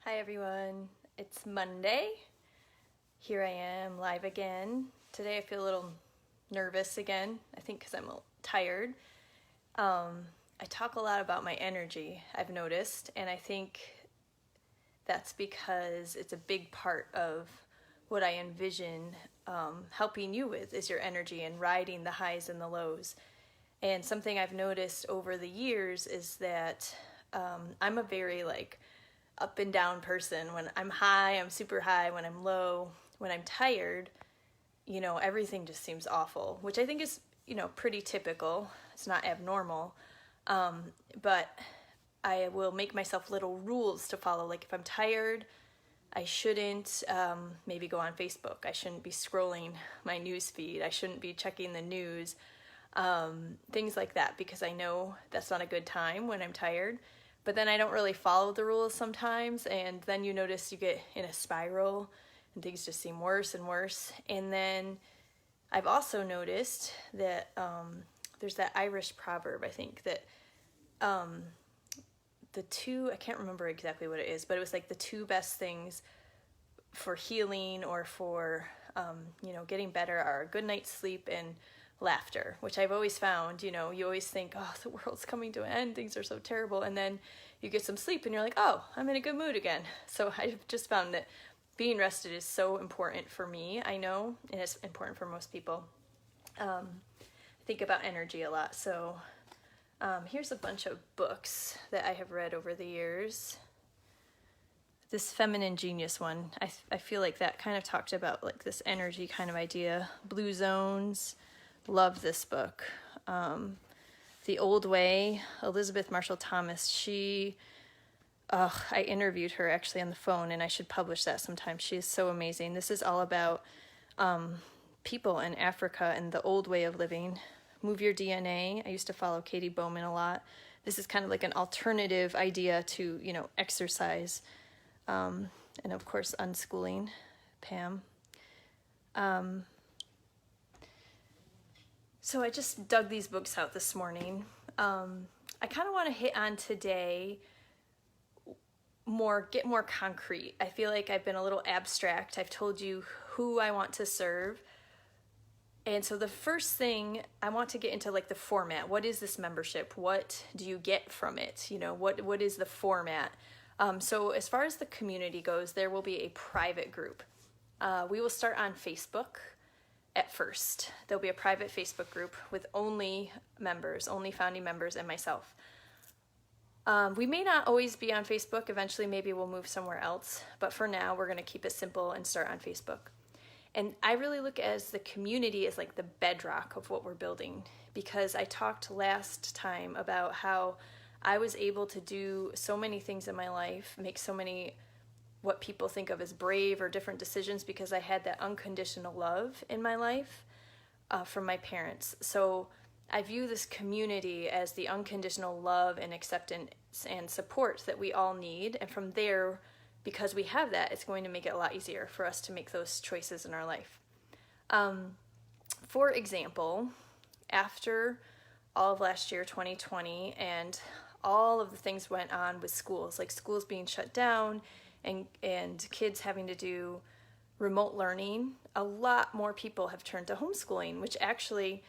Hi everyone, it's Monday. Here I am live again. Today I feel a little nervous again, I think because I'm a little tired. I talk a lot about my energy, I've noticed, and I think that's because it's a big part of what I envision helping you with is your energy and riding the highs and the lows. And something I've noticed over the years is that I'm a very up and down person. When I'm high, I'm super high. When I'm low, when I'm tired, everything just seems awful, which I think is, pretty typical. It's not abnormal. But I will make myself little rules to follow. Like if I'm tired, I shouldn't maybe go on Facebook. I shouldn't be scrolling my news feed. I shouldn't be checking the news. Things like that, because I know that's not a good time when I'm tired. But then I don't really follow the rules sometimes, and then you notice you get in a spiral and things just seem worse and worse. And then I've also noticed that there's that Irish proverb, I think, that I can't remember exactly what it is, but it was like the two best things for healing or for, getting better are a good night's sleep and laughter, which I've always found. You always think, oh, the world's coming to an end, things are so terrible, and then you get some sleep and you're like, oh, I'm in a good mood again. So I've just found that being rested is so important for me, I know, and it's important for most people. I think about energy a lot, so here's a bunch of books that I have read over the years. This Feminine Genius one, I feel like that kind of talked about like this energy kind of idea. Blue Zones, love this book. The Old Way, Elizabeth Marshall Thomas, I interviewed her actually on the phone, and I should publish that sometime. She is so amazing. This is all about people in Africa and the old way of living. Move Your DNA. I used to follow Katie Bowman a lot. This is kind of like an alternative idea to, exercise. And of course, Unschooling, Pam. So I just dug these books out this morning. I kind of want to hit on today get more concrete. I feel like I've been a little abstract. I've told you who I want to serve. And so the first thing I want to get into like the format. What is this membership? What do you get from it? What is the format? So as far as the community goes, there will be a private group. We will start on Facebook at first. There'll be a private Facebook group with only members, only founding members and myself. We may not always be on Facebook. Eventually, maybe we'll move somewhere else. But for now, we're going to keep it simple and start on Facebook. And I really look at the community as like the bedrock of what we're building, because I talked last time about how I was able to do so many things in my life, make so many what people think of as brave or different decisions, because I had that unconditional love in my life from my parents. So I view this community as the unconditional love and acceptance and support that we all need. And from there, because we have that, it's going to make it a lot easier for us to make those choices in our life. For example, after all of last year, 2020, and all of the things went on with schools, like schools being shut down and kids having to do remote learning, a lot more people have turned to homeschooling, which actually,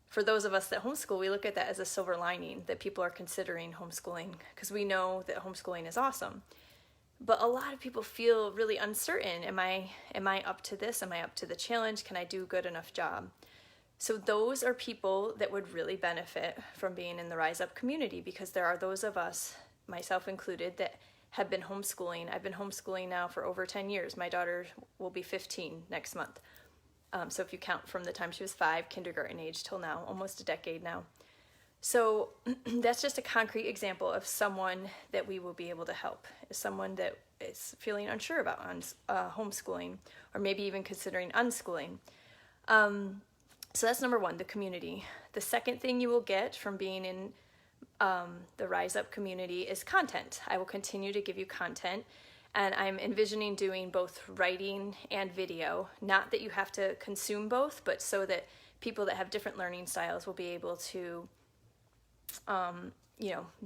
for those of us that homeschool, we look at that as a silver lining, that people are considering homeschooling, because we know that homeschooling is awesome. But a lot of people feel really uncertain. Am I up to this? Am I up to the challenge? Can I do a good enough job? So those are people that would really benefit from being in the Rise Up community, because there are those of us, myself included, that have been homeschooling. I've been homeschooling now for over 10 years. My daughter will be 15 next month. So if you count from the time she was 5, kindergarten age, till now, almost a decade now. So that's just a concrete example of someone that we will be able to help, someone that is feeling unsure about homeschooling, or maybe even considering unschooling. So that's number one, the community. The second thing you will get from being in the Rise Up community is content. I will continue to give you content, and I'm envisioning doing both writing and video. Not that you have to consume both, but so that people that have different learning styles will be able to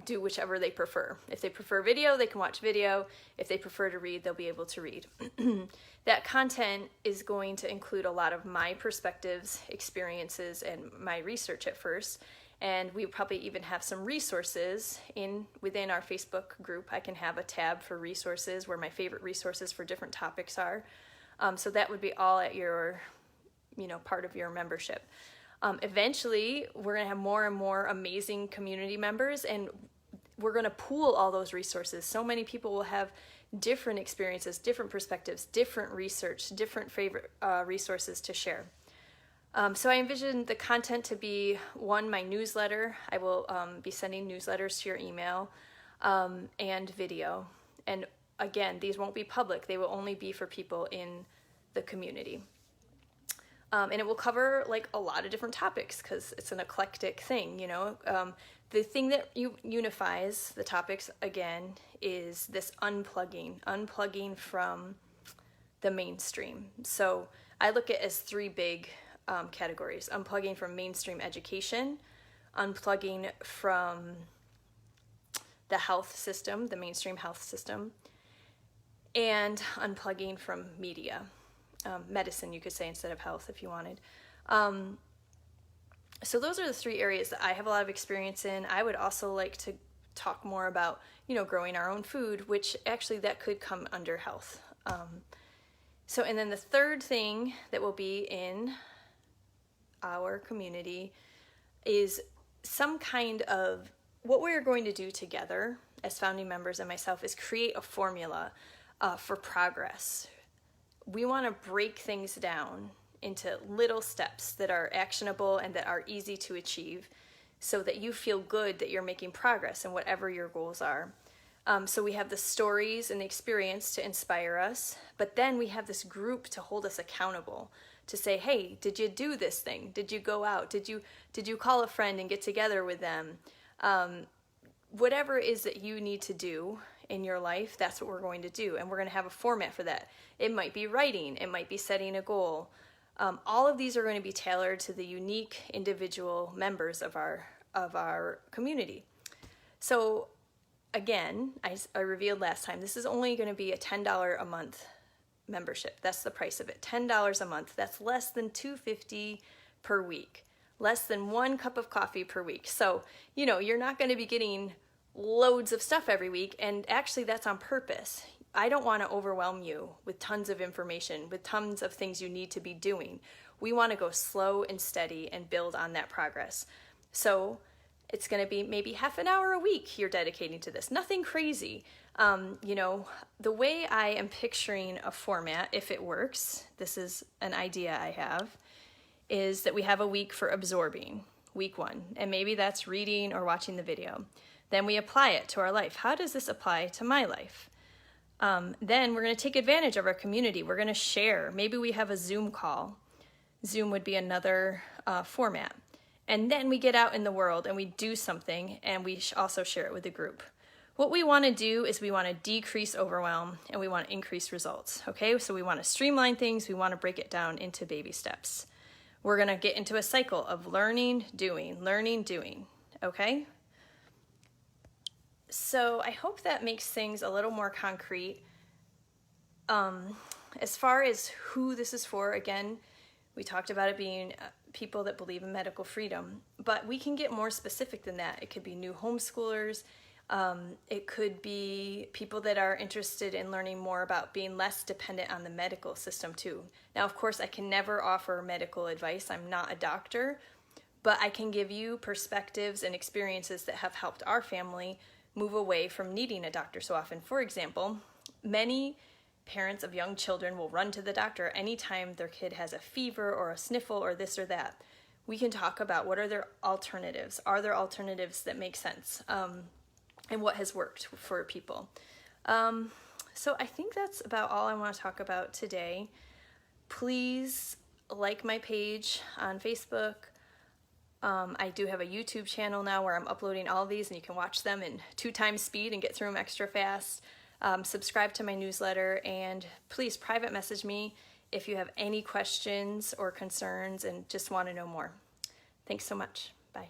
do whichever they prefer. If they prefer video, they can watch video. If they prefer to read, they'll be able to read. That content is going to include a lot of my perspectives, experiences, and my research at first. And we probably even have some resources within our Facebook group. I can have a tab for resources where my favorite resources for different topics are. So that would be all at your, part of your membership. Eventually, we're going to have more and more amazing community members, and we're going to pool all those resources. So many people will have different experiences, different perspectives, different research, different favorite resources to share. So I envision the content to be, one, my newsletter. I will be sending newsletters to your email, and video. And again, these won't be public. They will only be for people in the community. And it will cover like a lot of different topics because it's an eclectic thing, The thing that unifies the topics, again, is this unplugging from the mainstream. So I look at it as three big categories: unplugging from mainstream education, unplugging from the health system, the mainstream health system, and unplugging from media. Medicine, you could say, instead of health if you wanted. So those are the three areas that I have a lot of experience in. I would also like to talk more about, growing our own food, which actually that could come under health. And then the third thing that will be in our community is some kind of, what we're going to do together as founding members and myself is create a formula for progress. We want to break things down into little steps that are actionable and that are easy to achieve so that you feel good that you're making progress in whatever your goals are. So we have the stories and the experience to inspire us, but then we have this group to hold us accountable, to say, hey, did you do this thing? Did you go out? Did you call a friend and get together with them? Whatever it is that you need to do in your life, that's what we're going to do. And we're going to have a format for that. It might be writing. It might be setting a goal. All of these are going to be tailored to the unique individual members of our community. So again, I revealed last time, this is only going to be a $10 a month membership. That's the price of it. $10 a month. That's less than $2.50 per week. Less than 1 cup of coffee per week. So, you're not going to be getting loads of stuff every week, and actually that's on purpose. I don't want to overwhelm you with tons of information, with tons of things you need to be doing. We want to go slow and steady and build on that progress. So it's going to be maybe half an hour a week you're dedicating to this. Nothing crazy. The way I am picturing a format, if it works, this is an idea I have, is that we have a week for absorbing, week 1, and maybe that's reading or watching the video. Then we apply it to our life. How does this apply to my life? Then we're going to take advantage of our community. We're going to share. Maybe we have a Zoom call. Zoom would be another format. And then we get out in the world and we do something, and we also share it with the group. What we want to do is we want to decrease overwhelm and we want to increase results. Okay, so we want to streamline things. We want to break it down into baby steps. We're going to get into a cycle of learning, doing. Okay? So I hope that makes things a little more concrete. As far as who this is for, again, we talked about it being people that believe in medical freedom, but we can get more specific than that. It could be new homeschoolers. It could be people that are interested in learning more about being less dependent on the medical system too. Now, of course, I can never offer medical advice. I'm not a doctor, but I can give you perspectives and experiences that have helped our family move away from needing a doctor so often. For example, many parents of young children will run to the doctor anytime their kid has a fever or a sniffle or this or that. We can talk about what are their alternatives. Are there alternatives that make sense? And what has worked for people. So I think that's about all I want to talk about today. Please like my page on Facebook. I do have a YouTube channel now where I'm uploading all of these and you can watch them in 2 times speed and get through them extra fast. Subscribe to my newsletter, and please private message me if you have any questions or concerns and just want to know more. Thanks so much. Bye.